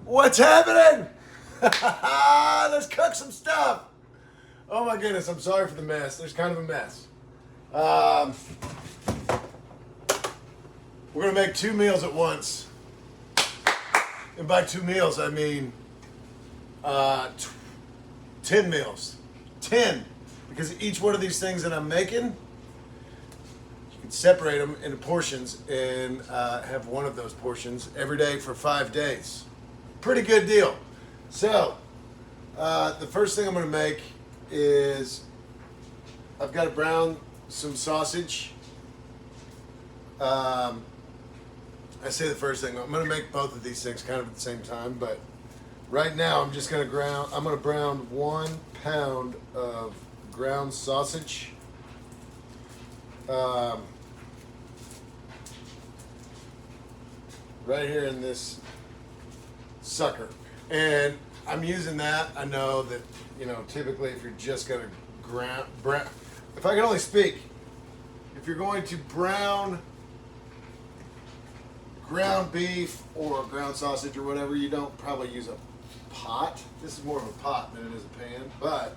What's happening? Let's cook some stuff. Oh my goodness, I'm sorry for the mess. There's kind of a mess. We're gonna make 2 meals at once. And by 2 meals, I mean 10 meals. 10. Because each one of these things that I'm making, you can separate them into portions and have one of those portions every day for 5 days. Pretty good deal. So, the first thing I'm going to make is I've got to brown some sausage. I say the first thing. I'm going to make both of these things kind of at the same time, but right now I'm just going to brown 1 pound of ground sausage. Right here in this sucker. And I'm using that. I know that, typically if you're just going to brown, if I can only speak, if you're going to brown ground beef or ground sausage or whatever, you don't probably use a pot. This is more of a pot than it is a pan, but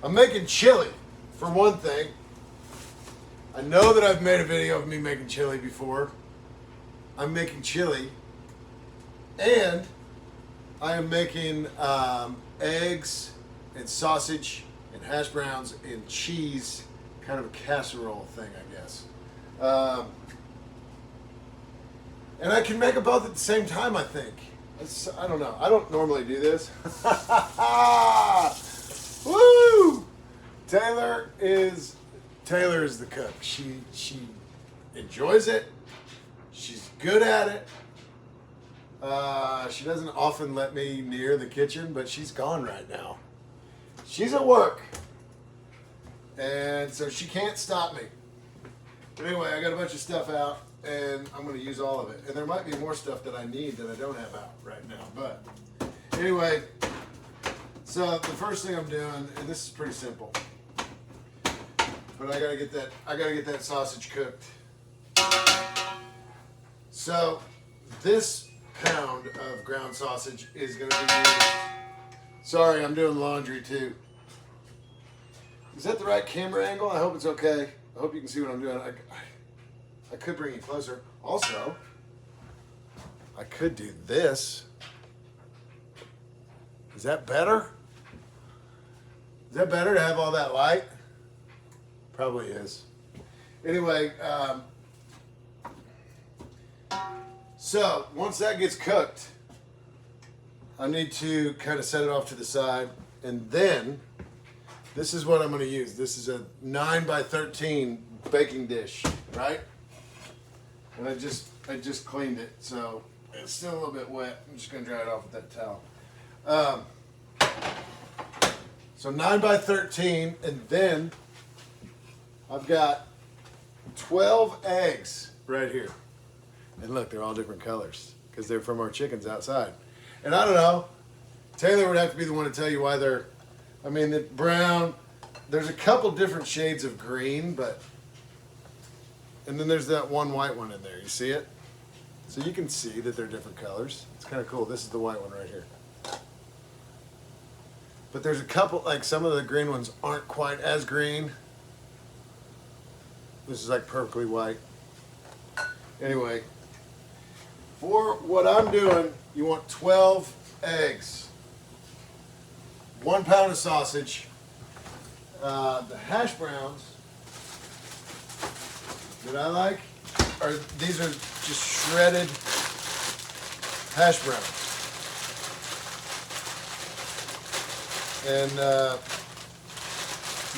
I'm making chili for one thing. I know that I've made a video of me making chili before. I'm making chili, and I am making eggs and sausage and hash browns and cheese, kind of a casserole thing, I guess. And I can make them both at the same time, I think. I don't know. I don't normally do this. Woo! Taylor is the cook. She enjoys it. She's good at it. She doesn't often let me near the kitchen, but she's gone right now. She's at work. And so she can't stop me. But anyway, I got a bunch of stuff out, and I'm going to use all of it. And there might be more stuff that I need that I don't have out right now. But anyway, so the first thing I'm doing, and this is pretty simple, but I gotta get that sausage cooked. So this pound of ground sausage is gonna be used. Sorry, I'm doing laundry too. Is that the right camera angle? I hope it's okay. I hope you can see what I'm doing. I could bring you closer. Also, I could do this. Is that better? Is that better to have all that light? Probably is. Anyway, so once that gets cooked, I need to kind of set it off to the side, and then this is what I'm going to use. This is a 9 by 13 baking dish, right? And I just cleaned it, so it's still a little bit wet. I'm just going to dry it off with that towel. So 9 by 13, and then I've got 12 eggs right here. And look, they're all different colors because they're from our chickens outside. And I don't know, Taylor would have to be the one to tell you why the brown, there's a couple different shades of green, and then there's that one white one in there. You see it? So you can see that they're different colors. It's kind of cool. This is the white one right here. But there's a couple, like some of the green ones aren't quite as green. This is like perfectly white. Anyway, for what I'm doing, you want 12 eggs, 1 pound of sausage, the hash browns that I like these are just shredded hash browns. And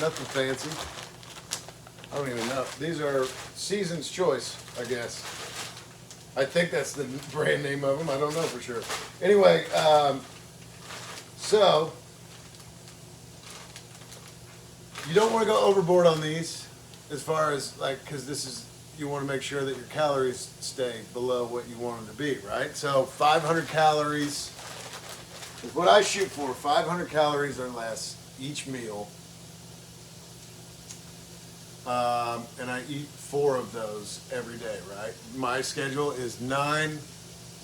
nothing fancy. I don't even know. These are Season's Choice, I guess. I think that's the brand name of them. I don't know for sure. Anyway, so you don't want to go overboard on these as far as because you want to make sure that your calories stay below what you want them to be, right? So 500 calories is what I shoot for. 500 calories or less each meal. And I eat 4 of those every day, right? My schedule is 9,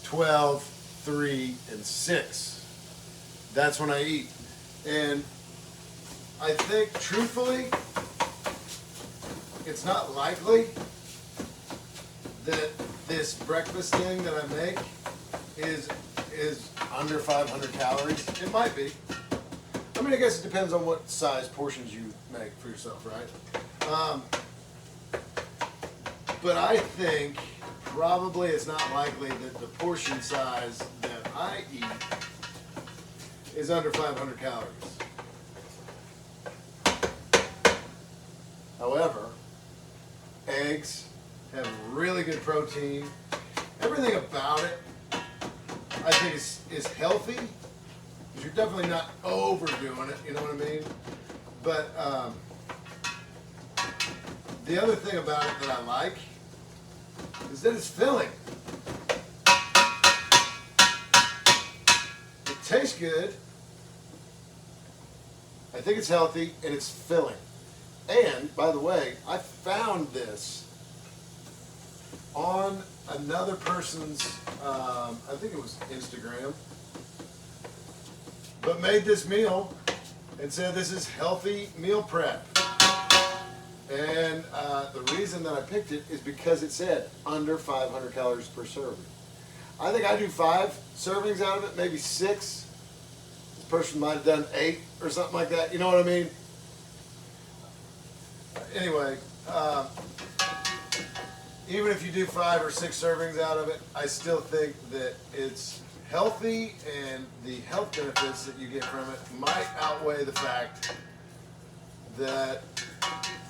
12, 3, and 6. That's when I eat. And I think, truthfully, it's not likely that this breakfast thing that I make is under 500 calories. It might be. I mean, I guess it depends on what size portions you make for yourself, right? But I think probably it's not likely that the portion size that I eat is under 500 calories. However, eggs have really good protein. Everything about it, I think, is healthy. You're definitely not overdoing it, you know what I mean? But the other thing about it that I like is that it's filling. It tastes good. I think it's healthy, and it's filling. And, by the way, I found this on another person's, I think it was Instagram, but made this meal and said this is healthy meal prep. And the reason that I picked it is because it said under 500 calories per serving. I think I do 5 servings out of it, maybe 6. This person might have done 8 or something like that. You know what I mean? Anyway, even if you do 5 or 6 servings out of it, I still think that it's healthy, and the health benefits that you get from it might outweigh the fact that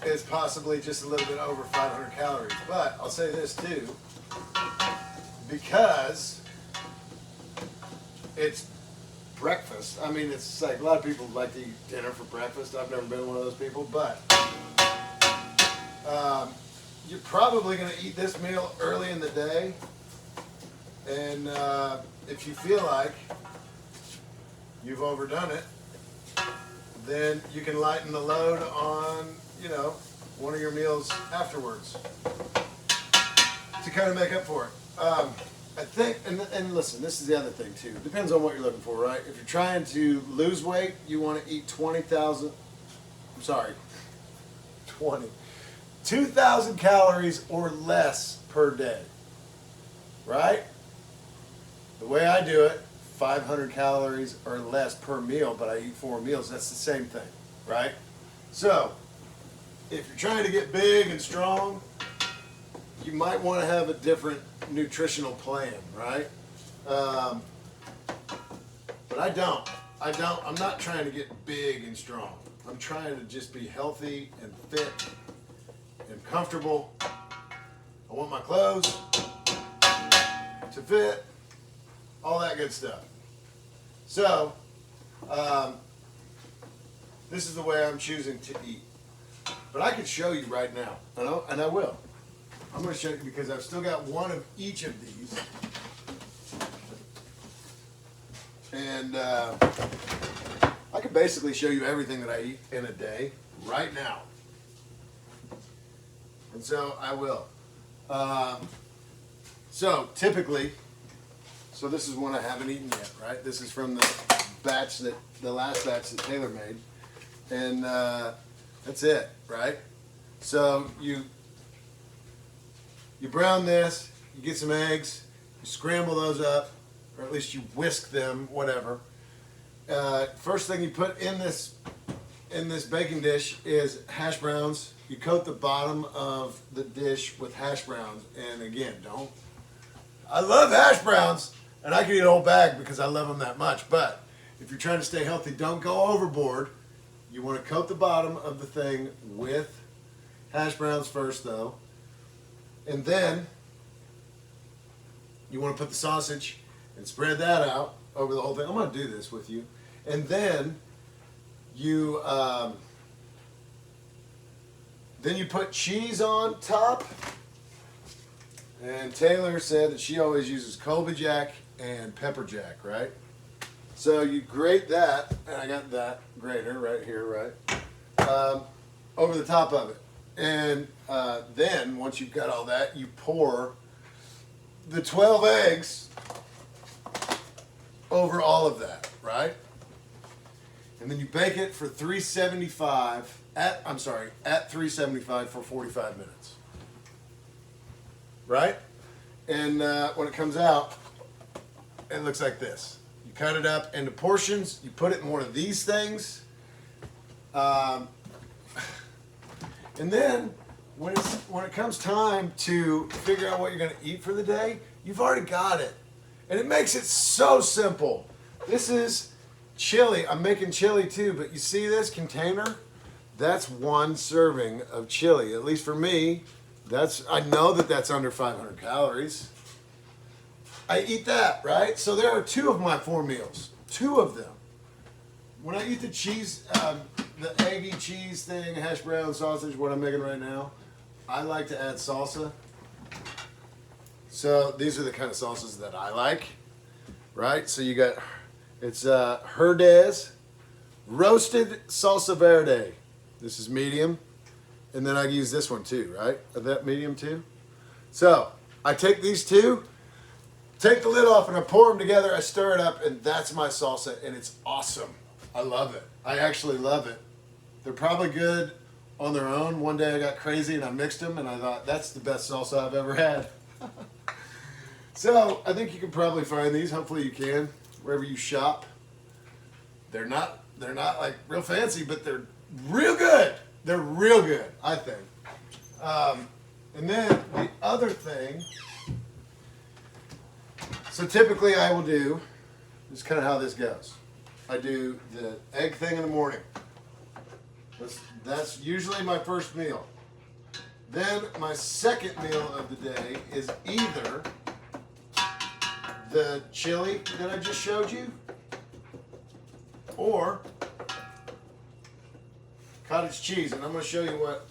it's possibly just a little bit over 500 calories. But I'll say this too, because it's breakfast. I mean, it's like a lot of people like to eat dinner for breakfast. I've never been one of those people, but you're probably going to eat this meal early in the day, and if you feel like you've overdone it, then you can lighten the load on, you know, one of your meals afterwards to kind of make up for it. I think, and listen, this is the other thing too. It depends on what you're looking for, right? If you're trying to lose weight, you want to eat 2,000 calories or less per day, right? The way I do it, 500 calories or less per meal, but I eat 4 meals. That's the same thing, right? So, if you're trying to get big and strong, you might want to have a different nutritional plan, right? But I don't. I'm not trying to get big and strong. I'm trying to just be healthy and fit and comfortable. I want my clothes to fit, all that good stuff. So, this is the way I'm choosing to eat. But I can show you right now, and I will. I'm going to show you because I've still got one of each of these. And I can basically show you everything that I eat in a day right now. And so I will. So typically, so this is one I haven't eaten yet, right? This is from the last batch that Taylor made. And that's it, right? So you brown this, you get some eggs, you scramble those up, or at least you whisk them, whatever. First thing you put in this baking dish is hash browns. You coat the bottom of the dish with hash browns. And again, I love hash browns, and I can eat a whole bag because I love them that much. But if you're trying to stay healthy, don't go overboard. You want to coat the bottom of the thing with hash browns first, though. And then you want to put the sausage and spread that out over the whole thing. I'm going to do this with you. And then you put cheese on top. And Taylor said that she always uses Colby Jack and pepper jack, right? So you grate that, and I got that grater right here, right, over the top of it. And then, once you've got all that, you pour the 12 eggs over all of that, right? And then you bake it for 375 at 375 for 45 minutes. Right? And when it comes out, it looks like this. You cut it up into portions, you put it in one of these things. And then when it comes time to figure out what you're going to eat for the day, you've already got it. And it makes it so simple. This is chili. I'm making chili too, but you see this container? That's one serving of chili. At least for me, I know that that's under 500 calories. I eat that, right? So there are 2 of my 4 meals. 2 of them. When I eat the cheese, the eggy cheese thing, hash brown sausage, what I'm making right now, I like to add salsa. So these are the kind of salsas that I like, right? So you got, it's Herdez roasted salsa verde. This is medium. And then I use this one too, right? Is that medium too? So I take these 2, take the lid off, and I pour them together. I stir it up, and that's my salsa, and it's awesome. I love it. I actually love it. They're probably good on their own. One day I got crazy and I mixed them, and I thought that's the best salsa I've ever had. So I think you can probably find these. Hopefully you can wherever you shop. They're not like real fancy, but they're real good. They're real good, I think. And then the other thing. So typically I will do, this is kind of how this goes. I do the egg thing in the morning. That's usually my first meal. Then my second meal of the day is either the chili that I just showed you, or cottage cheese. And I'm going to show you what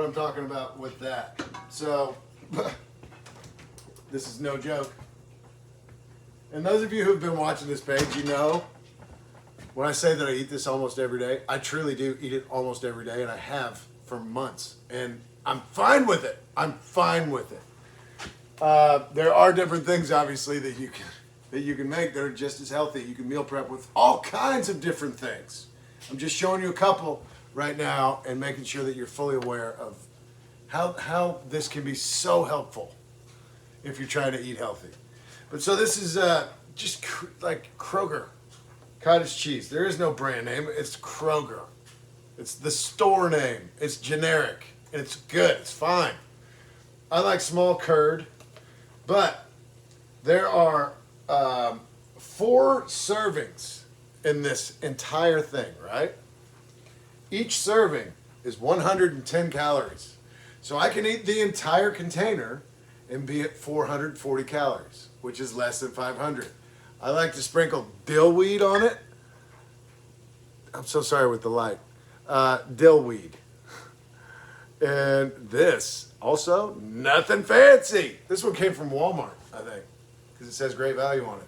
I'm talking about with that. So this is no joke. And those of you who've been watching this page, you know when I say that I eat this almost every day, I truly do eat it almost every day, and I have for months. And I'm fine with it. I'm fine with it. There are different things, obviously, that you can make that are just as healthy. You can meal prep with all kinds of different things. I'm just showing you a couple right now and making sure that you're fully aware of how this can be so helpful if you're trying to eat healthy. But so this is just like Kroger cottage cheese. There is no brand name. It's Kroger. It's the store name. It's generic. And it's good. It's fine. I like small curd. But there are 4 servings in this entire thing, right? Each serving is 110 calories. So I can eat the entire container and be at 440 calories, which is less than 500. I like to sprinkle dill weed on it. I'm so sorry with the light. Dill weed. And this, also, nothing fancy. This one came from Walmart, I think, because it says great value on it.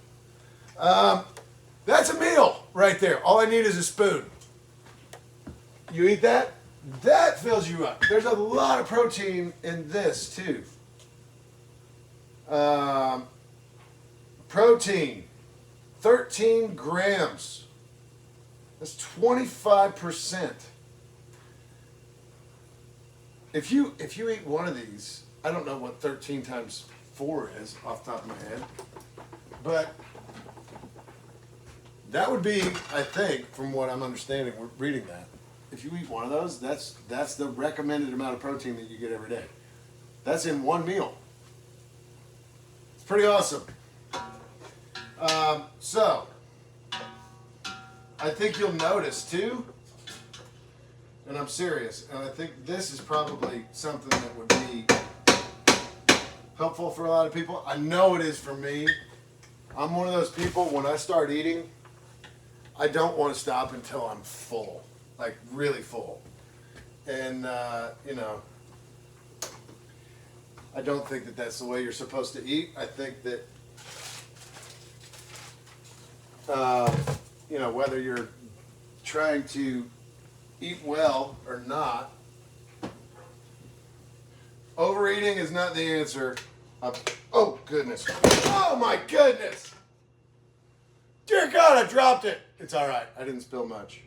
That's a meal right there. All I need is a spoon. You eat that? That fills you up. There's a lot of protein in this, too. Protein, 13 grams. That's 25%. If you eat one of these, I don't know what 13 times 4 is off the top of my head, but that would be, I think, from what I'm understanding, we're reading that. If you eat one of those, that's the recommended amount of protein that you get every day. That's in one meal. It's pretty awesome. So, I think you'll notice too, and I'm serious, and I think this is probably something that would be helpful for a lot of people. I know it is for me. I'm one of those people, when I start eating, I don't want to stop until I'm full, like really full. And, you know, I don't think that that's the way you're supposed to eat. I think that, you know, whether you're trying to eat well or not, overeating is not the answer. Oh, goodness. Oh, my goodness. Dear God, I dropped it. It's all right. I didn't spill much.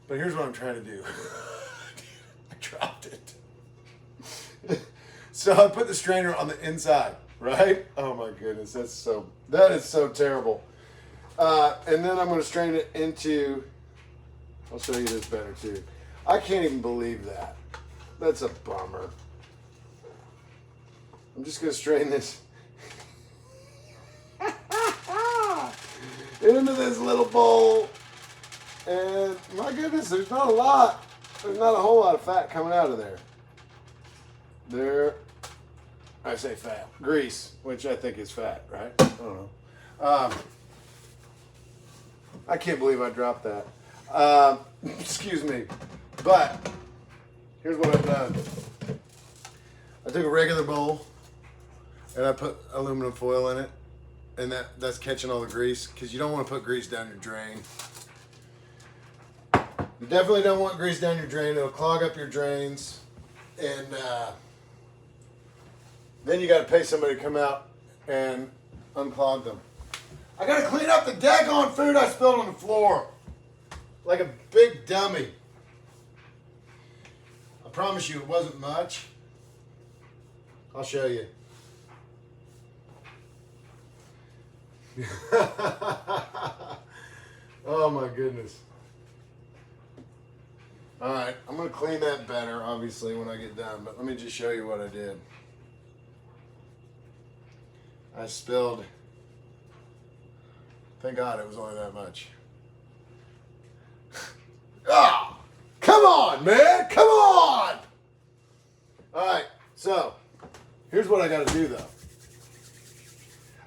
But here's what I'm trying to do. I dropped it. So I put the strainer on the inside, right? Oh my goodness, that is so terrible. And then I'm going to strain it into, I'll show you this better too. I can't even believe that. That's a bummer. I'm just going to strain this into this little bowl. And my goodness, there's not a whole lot of fat coming out of there. I say fat, grease, which I think is fat, right? I don't know. I can't believe I dropped that. Excuse me. But here's what I've done. I took a regular bowl and I put aluminum foil in it, and that's catching all the grease, because you don't want to put grease down your drain. You definitely don't want grease down your drain. It'll clog up your drains, and then you got to pay somebody to come out and unclog them. I got to clean up the daggone food I spilled on the floor like a big dummy. I promise you it wasn't much. I'll show you. Oh my goodness. All right, I'm going to clean that better, obviously, when I get done, but let me just show you what I did. I spilled, thank God it was only that much. Ah, come on, man, come on! All right, so here's what I got to do, though.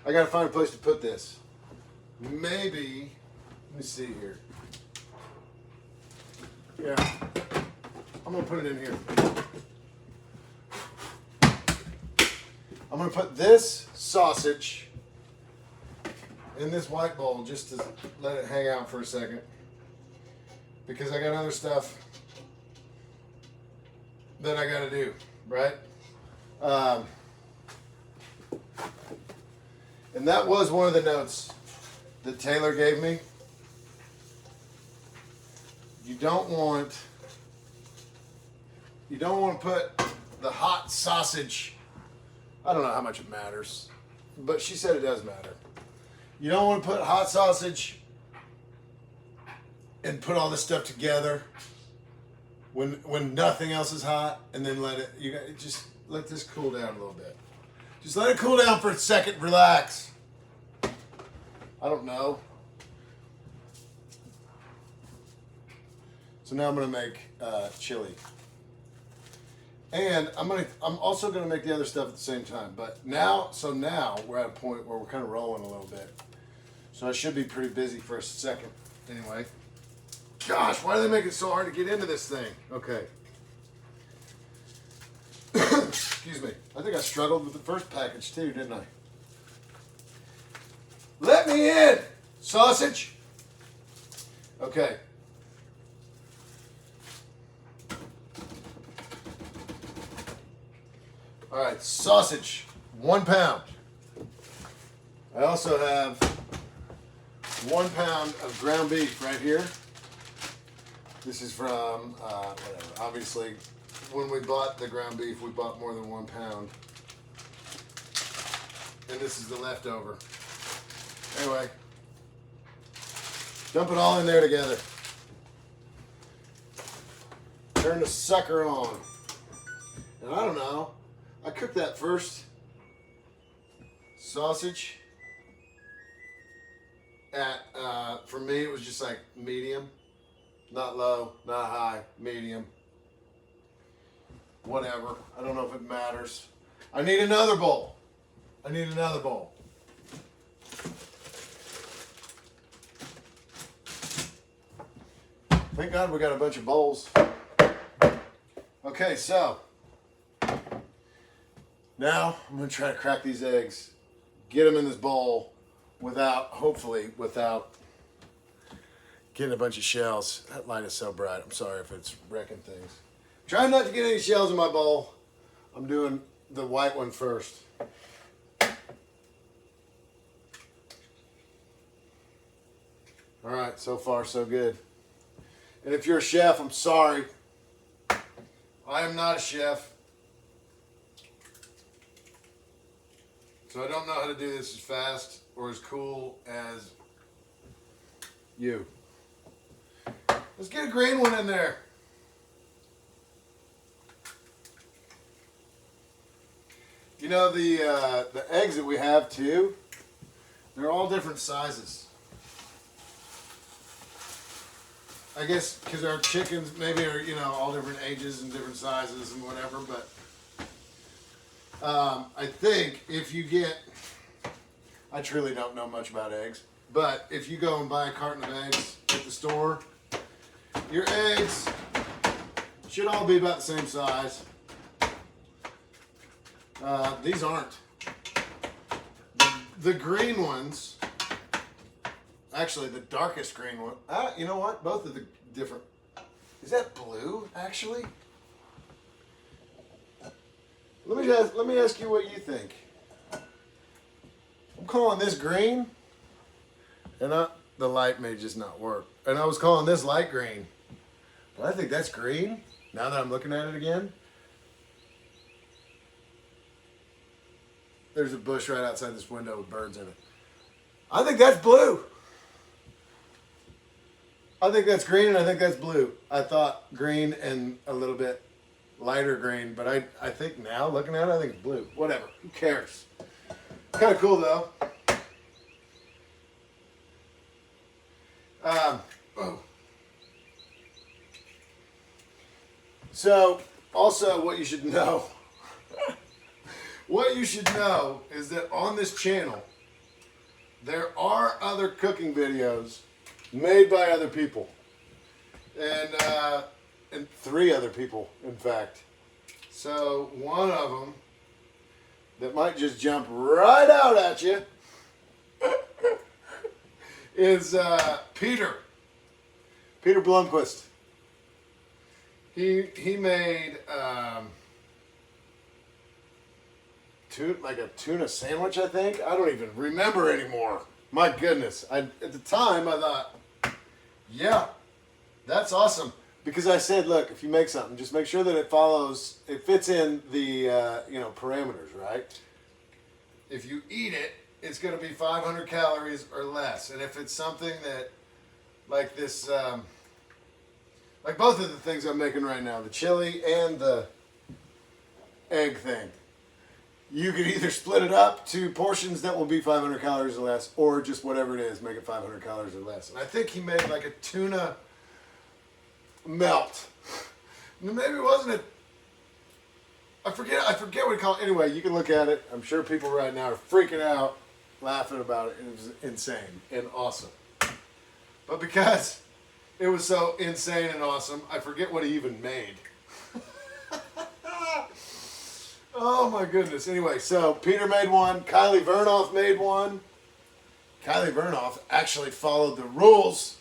I got to find a place to put this. Maybe, let me see here. Yeah, I'm going to put it in here. I'm going to put this sausage in this white bowl just to let it hang out for a second, because I got other stuff that I got to do, right? And that was one of the notes that Taylor gave me. You don't want to put the hot sausage. I don't know how much it matters, but she said it does matter. You don't want to put hot sausage and put all this stuff together when nothing else is hot, and then just let this cool down a little bit. Just let it cool down for a second. Relax. I don't know. So now I'm gonna make chili, and I'm also gonna make the other stuff at the same time. But now we're at a point where we're kind of rolling a little bit. So I should be pretty busy for a second. Anyway, gosh, why do they make it so hard to get into this thing? Okay. Excuse me. I think I struggled with the first package too, didn't I? Let me in, sausage. Okay. All right, sausage, 1 pound. I also have 1 pound of ground beef right here. This is from, whatever. Obviously, when we bought the ground beef, we bought more than 1 pound. And this is the leftover. Anyway, dump it all in there together. Turn the sucker on. And I don't know. I cooked that first sausage at, for me, it was just like medium. Not low, not high, medium. Whatever. I don't know if it matters. I need another bowl. Thank God we got a bunch of bowls. Okay, so now I'm going to try to crack these eggs, get them in this bowl hopefully without getting a bunch of shells. That light is so bright. I'm sorry if it's wrecking things. Trying not to get any shells in my bowl. I'm doing the white one first. All right, so far so good. And if you're a chef, I'm sorry. I am not a chef. So I don't know how to do this as fast or as cool as you. Let's get a green one in there. You know, the eggs that we have too, they're all different sizes. I guess because our chickens maybe are, you know, all different ages and different sizes and whatever, but I think if you get, I truly don't know much about eggs, but if you go and buy a carton of eggs at the store, your eggs should all be about the same size. These aren't. The green ones, actually the darkest green one, you know what? Both of the different, is that blue actually? Let me ask you what you think. I'm calling this green, and the light may just not work. And I was calling this light green, but I think that's green now that I'm looking at it again. There's a bush right outside this window with birds in it. I think that's blue. I think that's green and I think that's blue. I thought green and a little bit lighter green, but I think now, looking at it, I think it's blue. Whatever. Who cares? Kind of cool, though. So, also what you should know, what you should know is that on this channel, there are other cooking videos made by other people. And 3 other people, in fact. So one of them that might just jump right out at you is Peter Blomquist. He made like a tuna sandwich, I think. I don't even remember anymore. My goodness. At the time, I thought, yeah, that's awesome. Because I said, look, if you make something, just make sure that it fits in the, parameters, right? If you eat it, it's going to be 500 calories or less. And if it's something that, like this, like both of the things I'm making right now, the chili and the egg thing, you can either split it up to portions that will be 500 calories or less, or just whatever it is, make it 500 calories or less. And I think he made like a tuna melt. Maybe it wasn't a, I forget what he called it. Anyway, you can look at it. I'm sure people right now are freaking out, laughing about it. It was insane and awesome. But because it was so insane and awesome, I forget what he even made. Oh my goodness. Anyway, so Peter made one. Kylie Vernoff made one. Kylie Vernoff actually followed the rules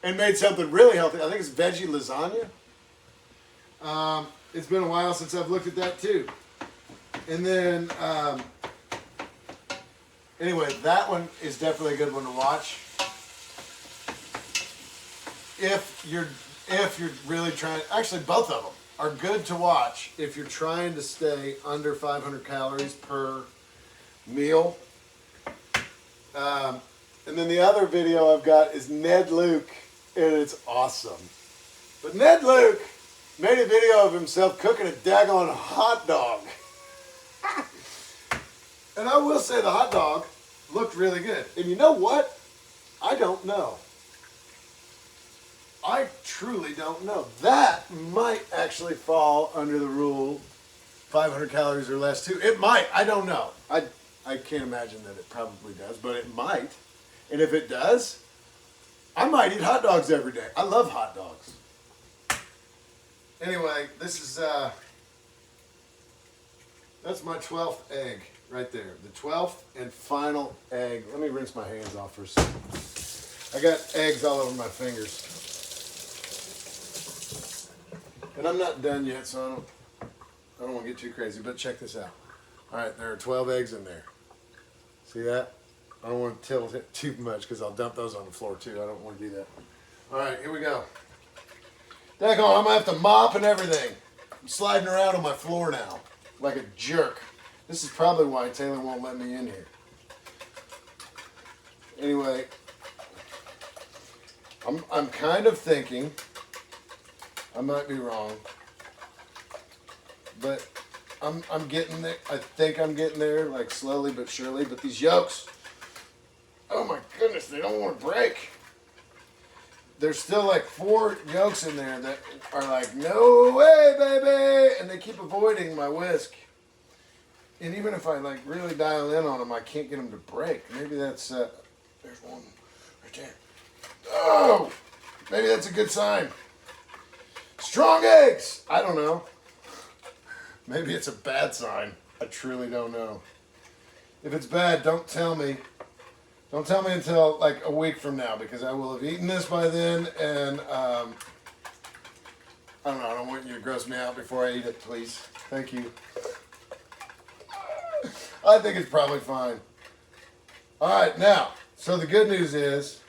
and made something really healthy. I think it's veggie lasagna. It's been a while since I've looked at that too. And then, anyway, that one is definitely a good one to watch. If you're really trying, actually both of them are good to watch if you're trying to stay under 500 calories per meal. And then the other video I've got is Ned Luke, and it's awesome. But Ned Luke made a video of himself cooking a daggone hot dog. And I will say the hot dog looked really good. And you know what? I don't know. I truly don't know. That might actually fall under the rule 500 calories or less too. It might. I don't know. I can't imagine that it probably does, but it might. And if it does, I might eat hot dogs every day. I love hot dogs. Anyway, this is, that's my 12th egg right there. The 12th and final egg. Let me rinse my hands off for a second. I got eggs all over my fingers. And I'm not done yet, so I don't want to get too crazy, but check this out. All right, there are 12 eggs in there. See that? I don't want to tilt it too much because I'll dump those on the floor too. I don't want to do that. All right, here we go. Daggone, I'm going to have to mop and everything. I'm sliding around on my floor now like a jerk. This is probably why Taylor won't let me in here. Anyway, I'm kind of thinking, I might be wrong, but I'm getting there. I think I'm getting there, like slowly but surely. But these yolks, oh my goodness, they don't want to break. There's still like 4 yolks in there that are like, no way, baby, and they keep avoiding my whisk. And even if I like really dial in on them, I can't get them to break. Maybe that's there's one right there. Oh, maybe that's a good sign. Strong eggs. I don't know. Maybe it's a bad sign. I truly don't know. If it's bad, don't tell me. Don't tell me until like a week from now, because I will have eaten this by then, and I don't know. I don't want you to gross me out before I eat it, please. Thank you. I think it's probably fine. All right, now, so the good news is,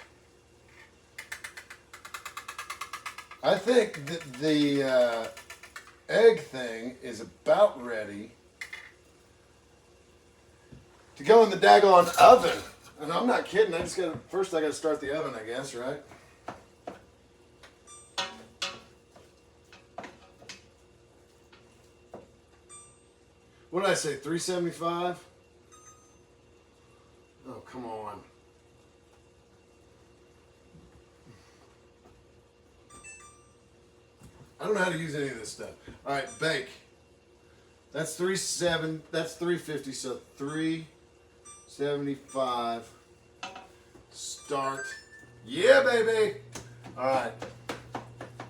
I think that the egg thing is about ready to go in the daggone oven. And I'm not kidding. I gotta start the oven, I guess, right? What did I say, 375? Oh, come on. I don't know how to use any of this stuff. All right, bake. That's 350, so 375. Start. Yeah, baby. All right.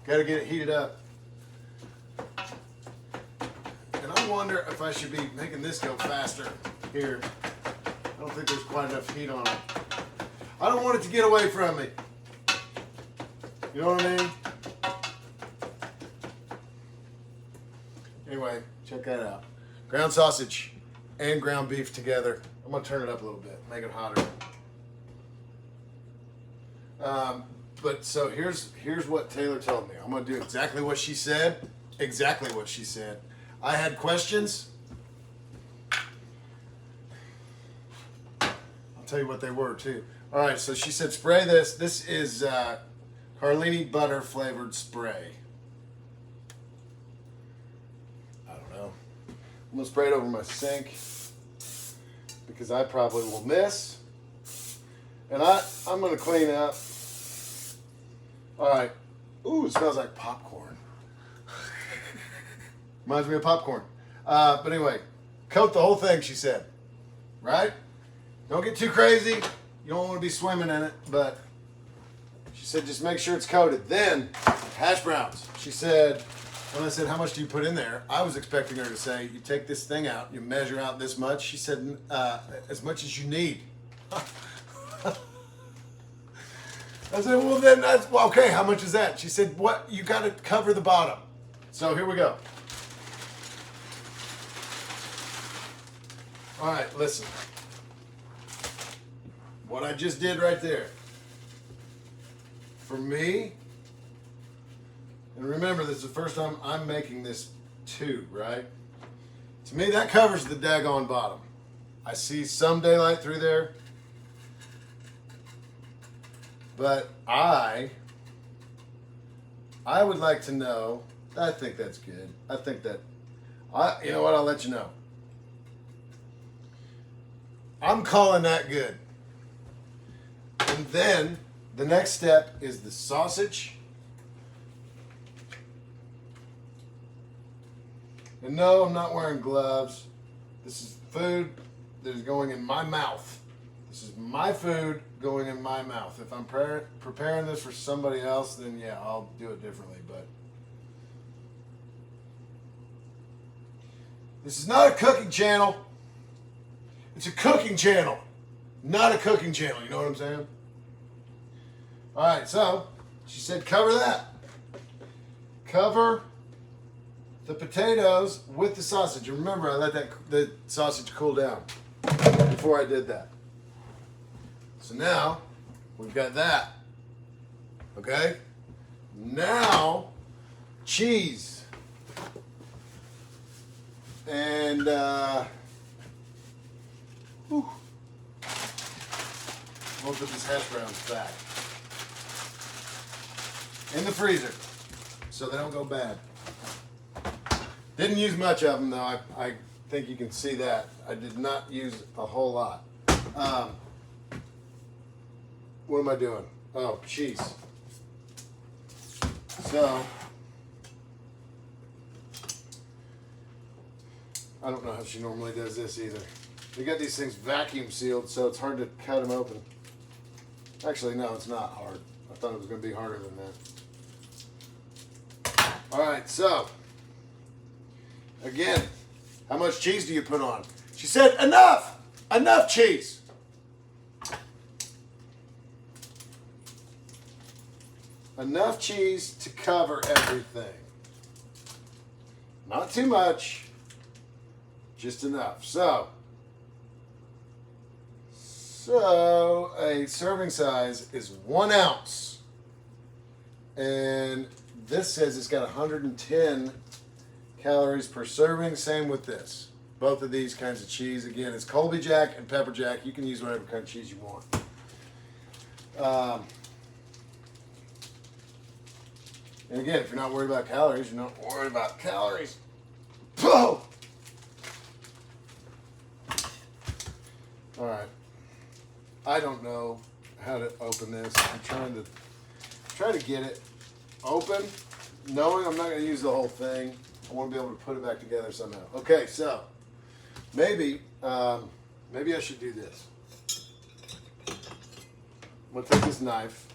Got to get it heated up. And I wonder if I should be making this go faster here. I don't think there's quite enough heat on it. I don't want it to get away from me. You know what I mean? Anyway, check that out. Ground sausage and ground beef together. I'm going to turn it up a little bit, make it hotter. But so here's what Taylor told me. I'm going to do exactly what she said. Exactly what she said. I had questions. I'll tell you what they were too. All right, so she said spray this. This is Carlini butter flavored spray. I don't know. I'm going to spray it over my sink because I probably will miss. And I'm going to clean up. All right. Ooh, it smells like popcorn. Reminds me of popcorn. But anyway, coat the whole thing, she said. Right? Don't get too crazy. You don't want to be swimming in it. But she said just make sure it's coated. Then, hash browns. She said, when I said, how much do you put in there? I was expecting her to say, you take this thing out, you measure out this much. She said, as much as you need. I said, well, then that's okay. How much is that? She said, what? You got to cover the bottom. So here we go. All right, listen. What I just did right there. For me, and remember, this is the first time I'm making this too, right? To me, that covers the daggone bottom. I see some daylight through there. But I would like to know, I think that's good. I think that, you know what, I'll let you know. I'm calling that good. And then the next step is the sausage. And no, I'm not wearing gloves. This is food that is going in my mouth. This is my food going in my mouth. If I'm preparing this for somebody else, then yeah, I'll do it differently. But this is not a cooking channel. It's a cooking channel, not a cooking channel. You know what I'm saying? All right, so she said cover that. Cover the potatoes with the sausage. And remember, I let the sausage cool down before I did that. So now we've got that. Okay? Now, cheese. And, we'll put these hash browns back in the freezer so they don't go bad. Didn't use much of them though. I think you can see that. I did not use a whole lot. What am I doing? Oh, cheese. So, I don't know how she normally does this either. They got these things vacuum sealed, so it's hard to cut them open. Actually, no, it's not hard. I thought it was going to be harder than that. All right, so, again, how much cheese do you put on? She said, enough! Enough cheese! Enough cheese to cover everything. Not too much, just enough. So a serving size is 1 ounce. And this says it's got 110 calories per serving. Same with this. Both of these kinds of cheese. Again, it's Colby Jack and Pepper Jack. You can use whatever kind of cheese you want. And again, if you're not worried about calories, you're not worried about calories. Whoa! All right. I don't know how to open this. I'm trying to get it open, knowing I'm not going to use the whole thing. I want to be able to put it back together somehow. Okay, so maybe I should do this. I'm going to take this knife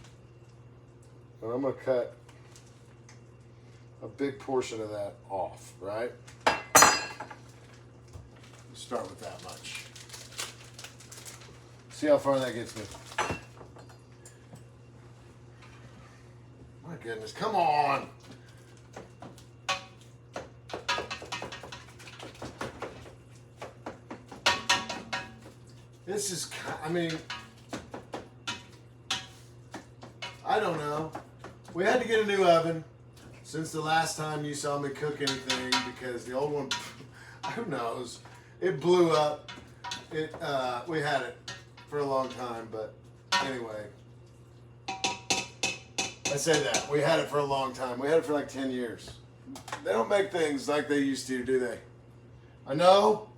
and I'm going to cut a big portion of that off, right? Start with that much. See how far that gets me. My goodness, come on. This is, I mean, I don't know. We had to get a new oven since the last time you saw me cook anything because the old one, who knows, it blew up. We had it for a long time, but anyway, I say that. We had it for a long time. We had it for like 10 years. They don't make things like they used to, do they? I know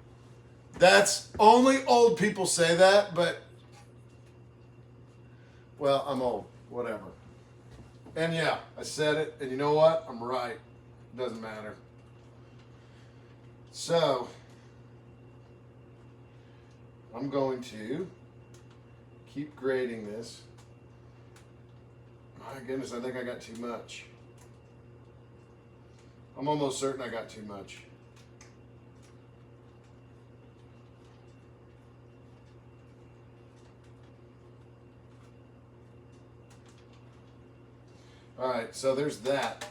that's only old people say that, but, well, I'm old. Whatever. And yeah, I said it, and you know what? I'm right. Doesn't matter. So, I'm going to keep grating this. My goodness, I think I got too much. I'm almost certain I got too much. All right, so there's that.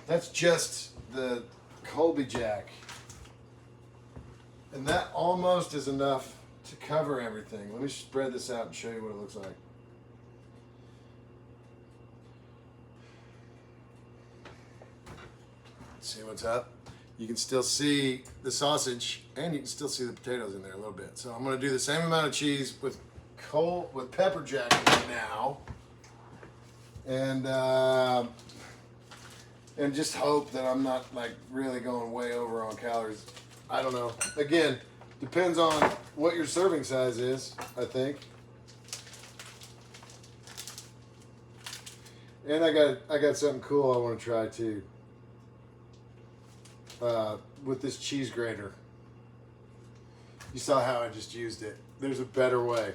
That's just the Colby Jack. And that almost is enough to cover everything. Let me spread this out and show you what it looks like. See what's up? You can still see the sausage and you can still see the potatoes in there a little bit. So I'm going to do the same amount of cheese with pepper jack in it now. And just hope that I'm not like really going way over on calories. I don't know. Again, depends on what your serving size is, I think. And I got something cool I want to try too. With this cheese grater. You saw how I just used it. There's a better way.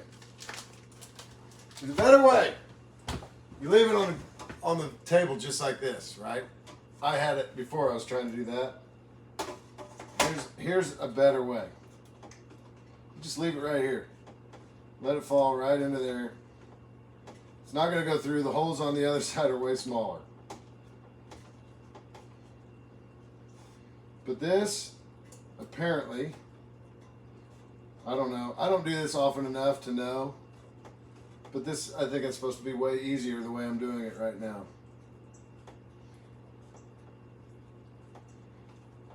There's a better way. You leave it on the table just like this, right? I had it before I was trying to do that. Here's a better way. Just leave it right here. Let it fall right into there. It's not going to go through. The holes on the other side are way smaller. But this, apparently, I don't know. I don't do this often enough to know. But this, I think it's supposed to be way easier the way I'm doing it right now.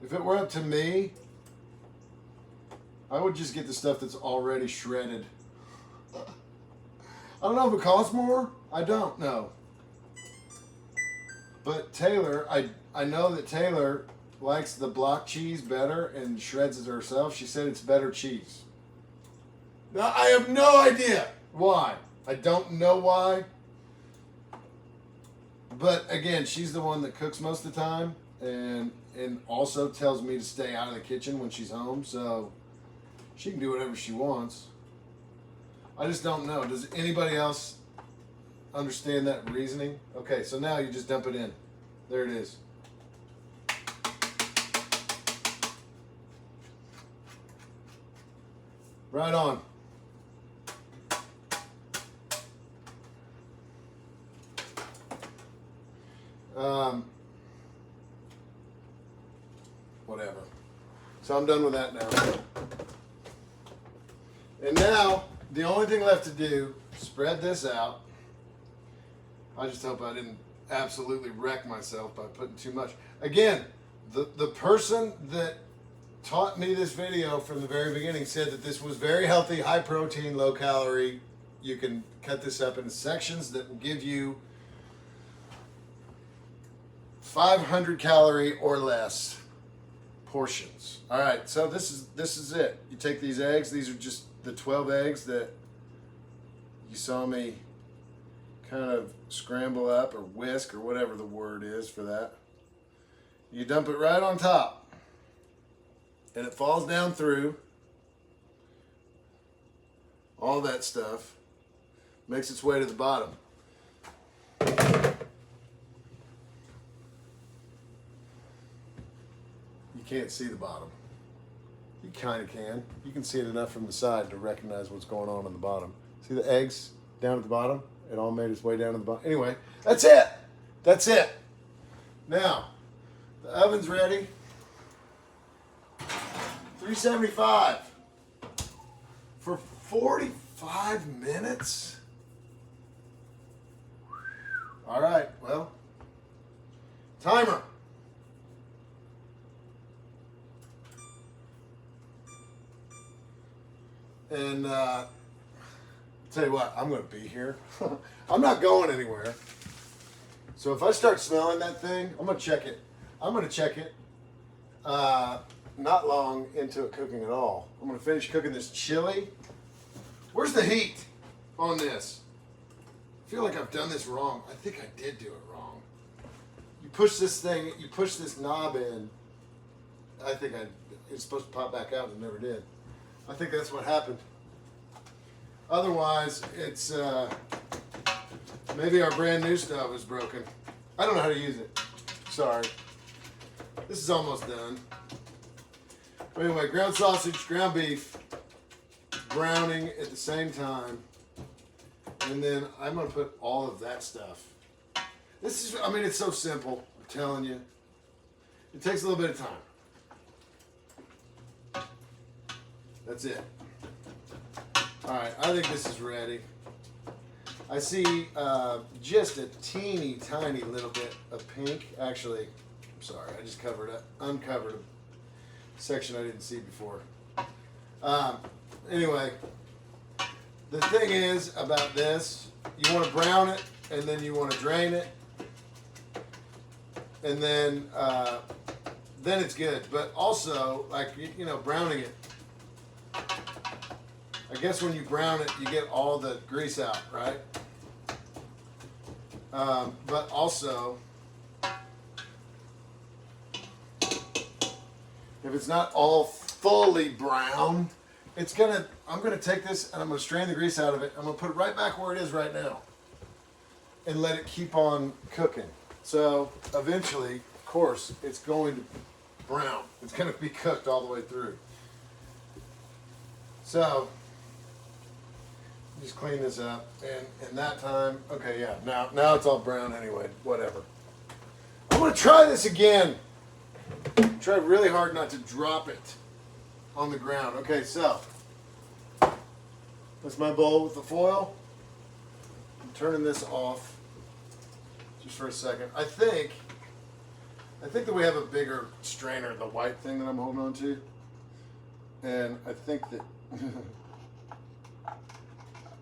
If it were up to me, I would just get the stuff that's already shredded. I don't know if it costs more. I don't know. But Taylor, I know that Taylor likes the block cheese better and shreds it herself. She said it's better cheese. Now, I have no idea why. I don't know why. But again, she's the one that cooks most of the time and also tells me to stay out of the kitchen when she's home. So she can do whatever she wants. I just don't know. Does anybody else understand that reasoning? Okay, so now you just dump it in. There it is. Right on. Whatever. So I'm done with that now. And now, the only thing left to do, spread this out. I just hope I didn't absolutely wreck myself by putting too much. Again, the person that taught me this video from the very beginning said that this was very healthy, high protein, low calorie. You can cut this up into sections that will give you 500 calorie or less portions. All right, so this is it. You take these eggs. These are just the 12 eggs that you saw me kind of scramble up or whisk or whatever the word is for that. You dump it right on top and it falls down through all that stuff, makes its way to the bottom. You can't see the bottom. You kind of can. You can see it enough from the side to recognize what's going on the bottom. See the eggs down at the bottom? It all made its way down to the bottom. Anyway, that's it. That's it. Now, the oven's ready. 375 for 45 minutes. All right, well, timer. And tell you what, I'm going to be here. I'm not going anywhere. So if I start smelling that thing, I'm going to check it. I'm going to check it not long into it cooking at all. I'm going to finish cooking this chili. Where's the heat on this? I feel like I've done this wrong. I think I did do it wrong. You push this thing, you push this knob in. I think it's supposed to pop back out and it never did. I think that's what happened. Otherwise, it's maybe our brand new stove is broken. I don't know how to use it. Sorry. This is almost done. But anyway, ground sausage, ground beef, browning at the same time. And then I'm going to put all of that stuff. This is, I mean, it's so simple. I'm telling you. It takes a little bit of time. That's it. All right, I think this is ready. I see just a teeny tiny little bit of pink. Actually, I'm sorry, I just uncovered a section I didn't see before. Anyway, the thing is about this, you want to brown it and then you want to drain it. And then it's good. But also, like, you know, browning it, I guess when you brown it, you get all the grease out, right? But also, if it's not all fully brown, I'm gonna take this and I'm gonna strain the grease out of it. I'm gonna put it right back where it is right now and let it keep on cooking. So eventually, of course, it's going to brown. It's gonna be cooked all the way through. So, just clean this up, and in that time, okay, yeah, now it's all brown anyway, whatever. I'm gonna try this again. Try really hard not to drop it on the ground. Okay, so That's my bowl with the foil. I'm turning this off just for a second. I think that we have a bigger strainer, the white thing that I'm holding on to. And I think that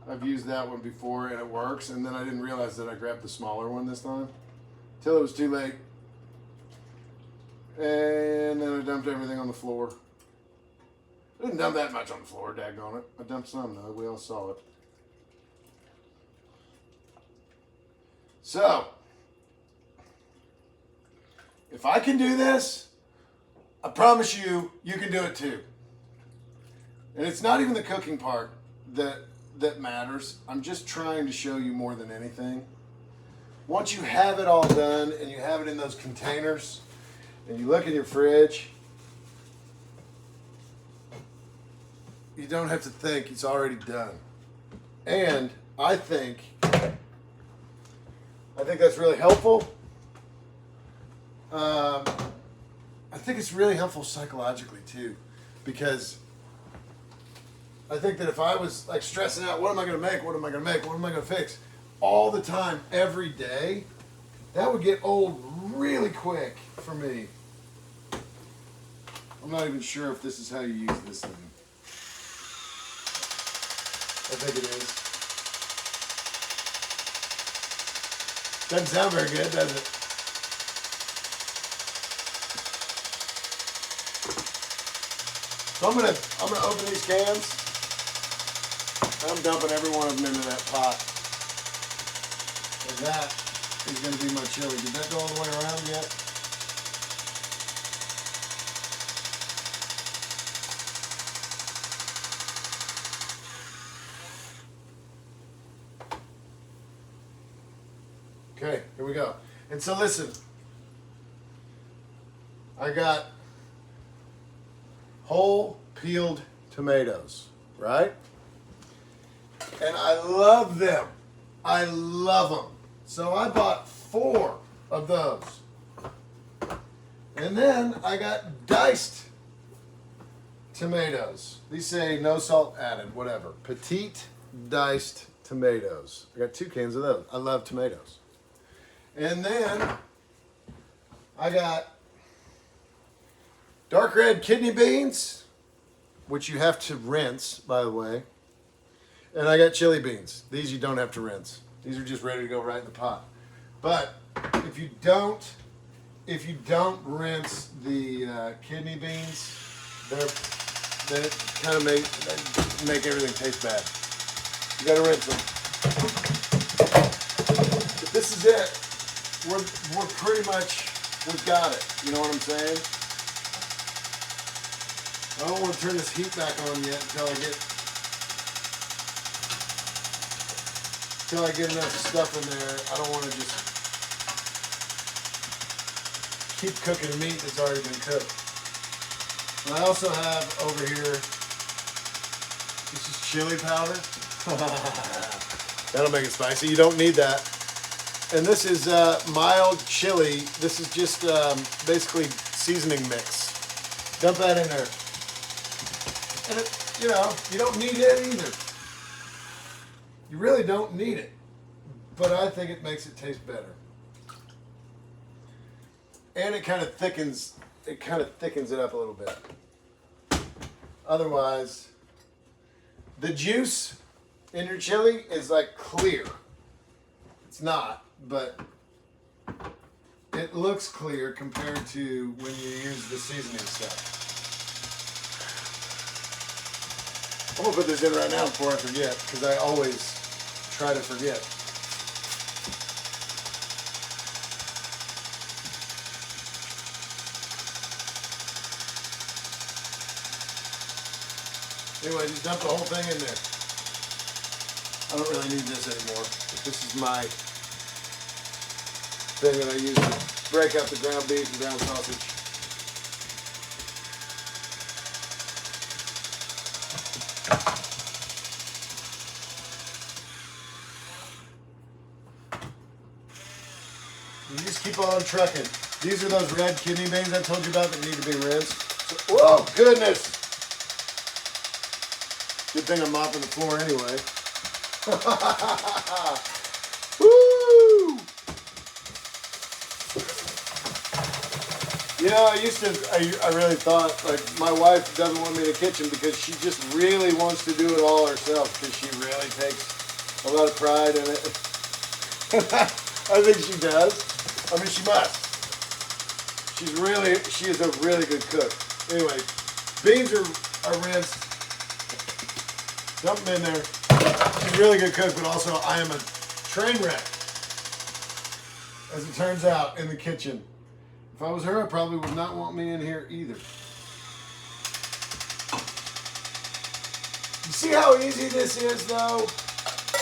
I've used that one before and it works. And then I didn't realize that I grabbed the smaller one this time till it was too late. And then I dumped everything on the floor. I didn't dump that much on the floor, daggone it. I dumped some though, we all saw it. So, if I can do this, I promise you, you can do it too. And it's not even the cooking part that matters. I'm just trying to show you more than anything. Once you have it all done and you have it in those containers and you look in your fridge, you don't have to think, it's already done. And I think that's really helpful. I think it's really helpful psychologically too, because I think that if I was like stressing out, what am I going to make? What am I going to make? What am I going to fix? All the time, every day, that would get old really quick for me. I'm not even sure if this is how you use this thing. I think it is. Doesn't sound very good, does it? So I'm gonna open these cans. I'm dumping every one of them into that pot. And that is going to be my chili. Did that go all the way around yet? Okay, here we go. And so listen, I got whole peeled tomatoes, right? And I love them. I love them. So I bought 4 of those. And then I got diced tomatoes. These say no salt added, whatever. Petite diced tomatoes. I got 2 cans of those. I love tomatoes. And then I got dark red kidney beans, which you have to rinse, by the way. And I got chili beans. These you don't have to rinse. These are just ready to go right in the pot. But if you don't rinse the kidney beans, they kind of make everything taste bad. You got to rinse them. But this is it. We're pretty much, we've got it. You know what I'm saying? I don't want to turn this heat back on yet until I get enough stuff in there. I don't want to just keep cooking meat that's already been cooked. And I also have over here, this is chili powder. That'll make it spicy. You don't need that. And this is mild chili. This is just basically seasoning mix. Dump that in there. And you don't need it either. You really don't need it, but I think it makes it taste better. And it kind of thickens it up a little bit. Otherwise, the juice in your chili is like clear. It's not, but it looks clear compared to when you use the seasoning stuff. I'm gonna put this in right now before I forget, because I always try to forget. Anyway, just dump the whole thing in there. I don't really need this anymore. This is my thing that I use to break up the ground beef and ground sausage. You just keep on trucking. These are those red kidney beans I told you about that need to be rinsed. So, whoa, goodness! Good thing I'm mopping the floor anyway. Woo! You know, I really thought, like, my wife doesn't want me in the kitchen because she just really wants to do it all herself because she really takes a lot of pride in it. I think she does. I mean, she must. She is a really good cook. Anyway, beans are rinsed. Dump them in there. She's a really good cook, but also I am a train wreck, as it turns out, in the kitchen. If I was her, I probably would not want me in here either. You see how easy this is, though?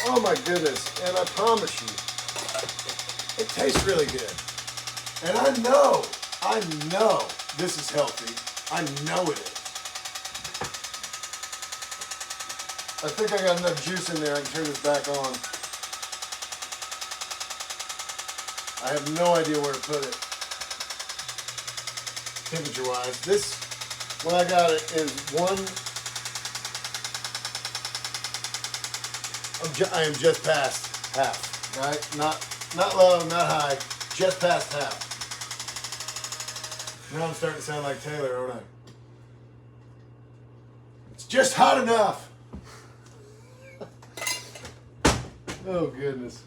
Oh my goodness. And I promise you, it tastes really good. And I know this is healthy. I know it is. I think I got enough juice in there. I can turn this back on. I have no idea where to put it. Temperature-wise, this, when I got it, is I am just past half, right? Not low, not high, just past half. Now I'm starting to sound like Taylor, aren't I? It's just hot enough. Oh goodness.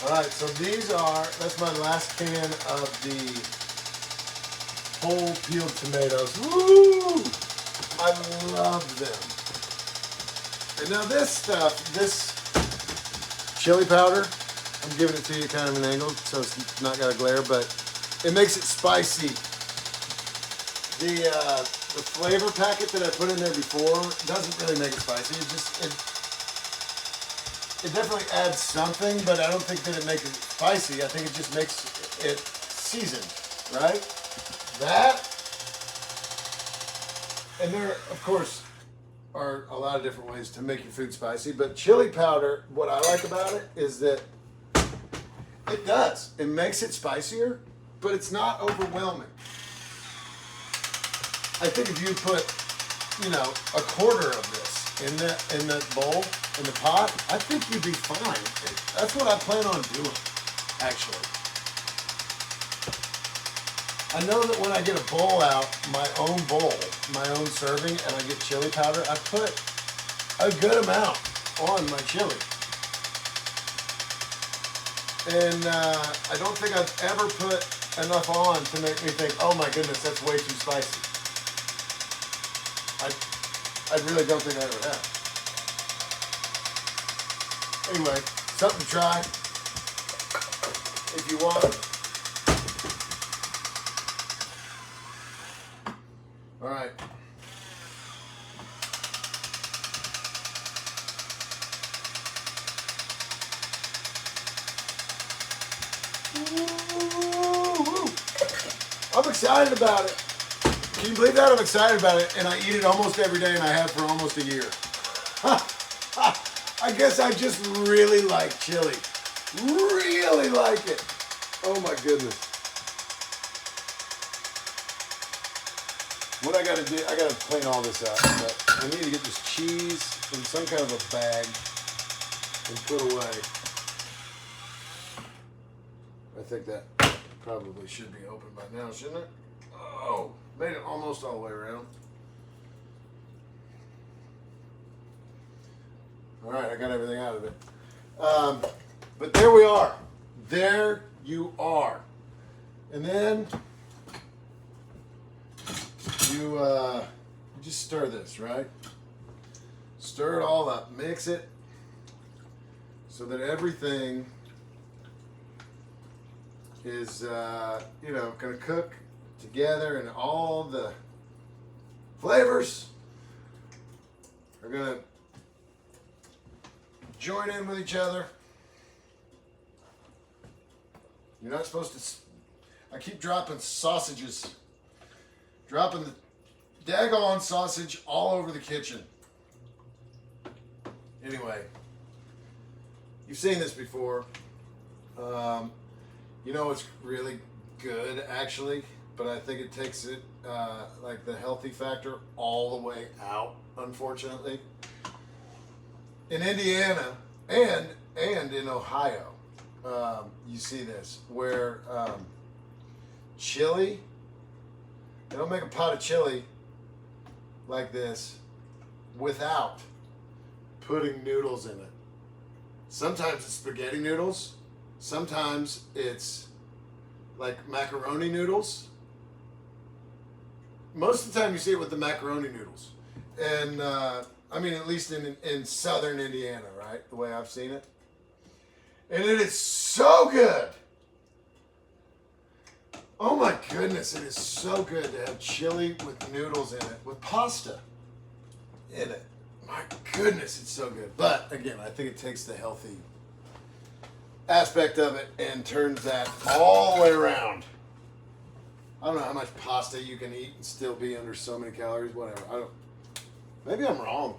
Alright, so that's my last can of the whole peeled tomatoes. Woo! I love them. And now this chili powder, I'm giving it to you kind of an angle so it's not got a glare, but it makes it spicy. The flavor packet that I put in there before doesn't really make it spicy. It definitely adds something, but I don't think that it makes it spicy. I think it just makes it seasoned, right? That, and there, of course, are a lot of different ways to make your food spicy, but chili powder, what I like about it is that it makes it spicier, but it's not overwhelming. I think if you put, a quarter of this in that bowl, in the pot, I think you'd be fine. That's what I plan on doing, actually. I know that when I get a bowl out, my own bowl, my own serving, and I get chili powder, I put a good amount on my chili. And I don't think I've ever put enough on to make me think, oh my goodness, that's way too spicy. I really don't think I ever have. Anyway, something to try if you want. All right. I'm excited about it. Can you believe that? I'm excited about it, and I eat it almost every day, and I have for almost a year. I guess I just really like chili. Really like it. Oh my goodness. What I gotta do, I gotta clean all this up, but I need to get this cheese in some kind of a bag and put away. I think that probably should be open by now, shouldn't it? Oh, made it almost all the way around. All right, I got everything out of it. But there we are. There you are. And then you just stir this, right? Stir it all up. Mix it so that everything is, going to cook together, and all the flavors are going to join in with each other. You're not supposed to. I keep dropping sausages. Dropping the daggone sausage all over the kitchen. Anyway, you've seen this before. You know what's really good, actually? but I think it takes it like the healthy factor all the way out. Unfortunately, in Indiana and in Ohio, you see this where chili. They don't make a pot of chili like this without putting noodles in it. Sometimes it's spaghetti noodles. Sometimes it's like macaroni noodles. Most of the time you see it with the macaroni noodles. And I mean, at least in southern Indiana, right? The way I've seen it. And it is so good. Oh my goodness, it is so good to have chili with noodles in it, with pasta in it. My goodness, it's so good. But again, I think it takes the healthy aspect of it and turns that all the way around. I don't know how much pasta you can eat and still be under so many calories, whatever. Maybe I'm wrong.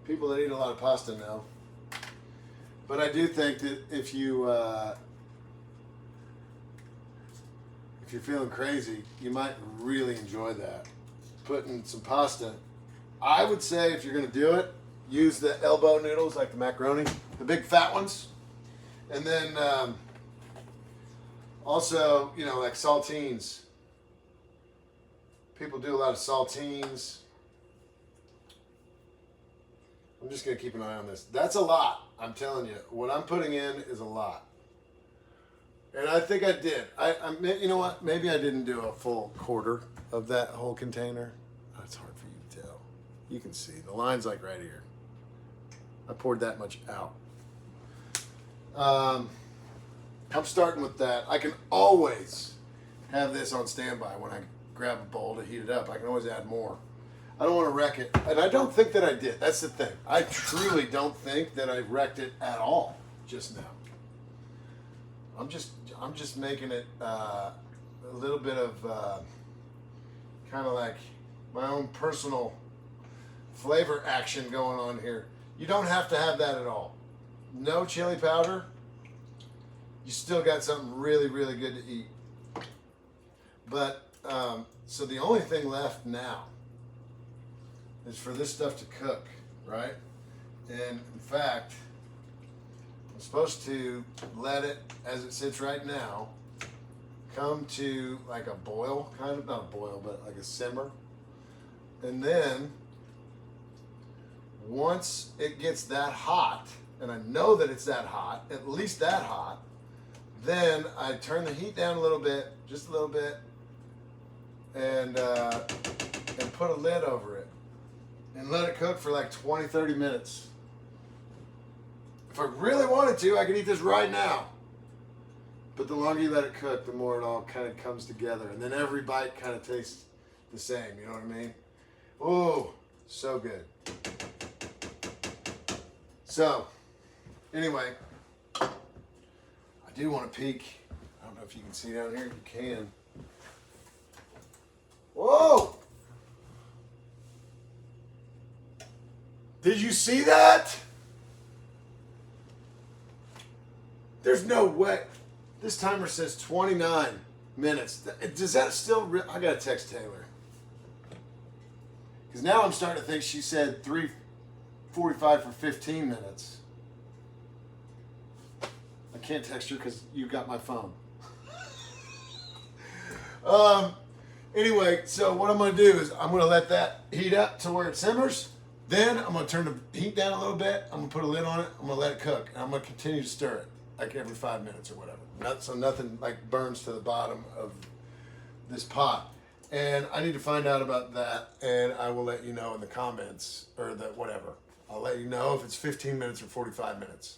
People that eat a lot of pasta know. But I do think that if you're feeling crazy, you might really enjoy that. Putting some pasta. I would say if you're going to do it, use the elbow noodles like the macaroni, the big fat ones. And then also, you know, like saltines. People do a lot of saltines. I'm just going to keep an eye on this. That's a lot. I'm telling you. What I'm putting in is a lot. And I think I did. You know what? Maybe I didn't do a full quarter of that whole container. That's hard for you to tell. You can see. The line's like right here. I poured that much out. I'm starting with that. I can always have this on standby when I grab a bowl to heat it up. I can always add more. I don't want to wreck it. And I don't think that I did. That's the thing. I truly don't think that I wrecked it at all just now. I'm just making it a little bit of kind of like my own personal flavor action going on here. You don't have to have that at all. No chili powder. You still got something really, really good to eat. But so the only thing left now is for this stuff to cook, right? And in fact, I'm supposed to let it, as it sits right now, come to like a boil, kind of, not a boil, but like a simmer. And then once it gets that hot, and I know that it's that hot, at least that hot, then I turn the heat down a little bit, just a little bit, and put a lid over it. And let it cook for like 20, 30 minutes. If I really wanted to, I could eat this right now. But the longer you let it cook, the more it all kind of comes together. And then every bite kind of tastes the same, you know what I mean? Oh, so good. So, anyway, I do want to peek. I don't know if you can see down here. You can. Whoa! Did you see that? There's no way. This timer says 29 minutes. Does that still... I got to text Taylor. Because now I'm starting to think she said 3:45 for 15 minutes. I can't text her because you got my phone. Anyway, so what I'm going to do is I'm going to let that heat up to where it simmers. Then I'm going to turn the heat down a little bit. I'm going to put a lid on it. I'm going to let it cook. And I'm going to continue to stir it like every 5 minutes or whatever. So nothing like burns to the bottom of this pot. And I need to find out about that. And I will let you know in the comments or the whatever. I'll let you know if it's 15 minutes or 45 minutes.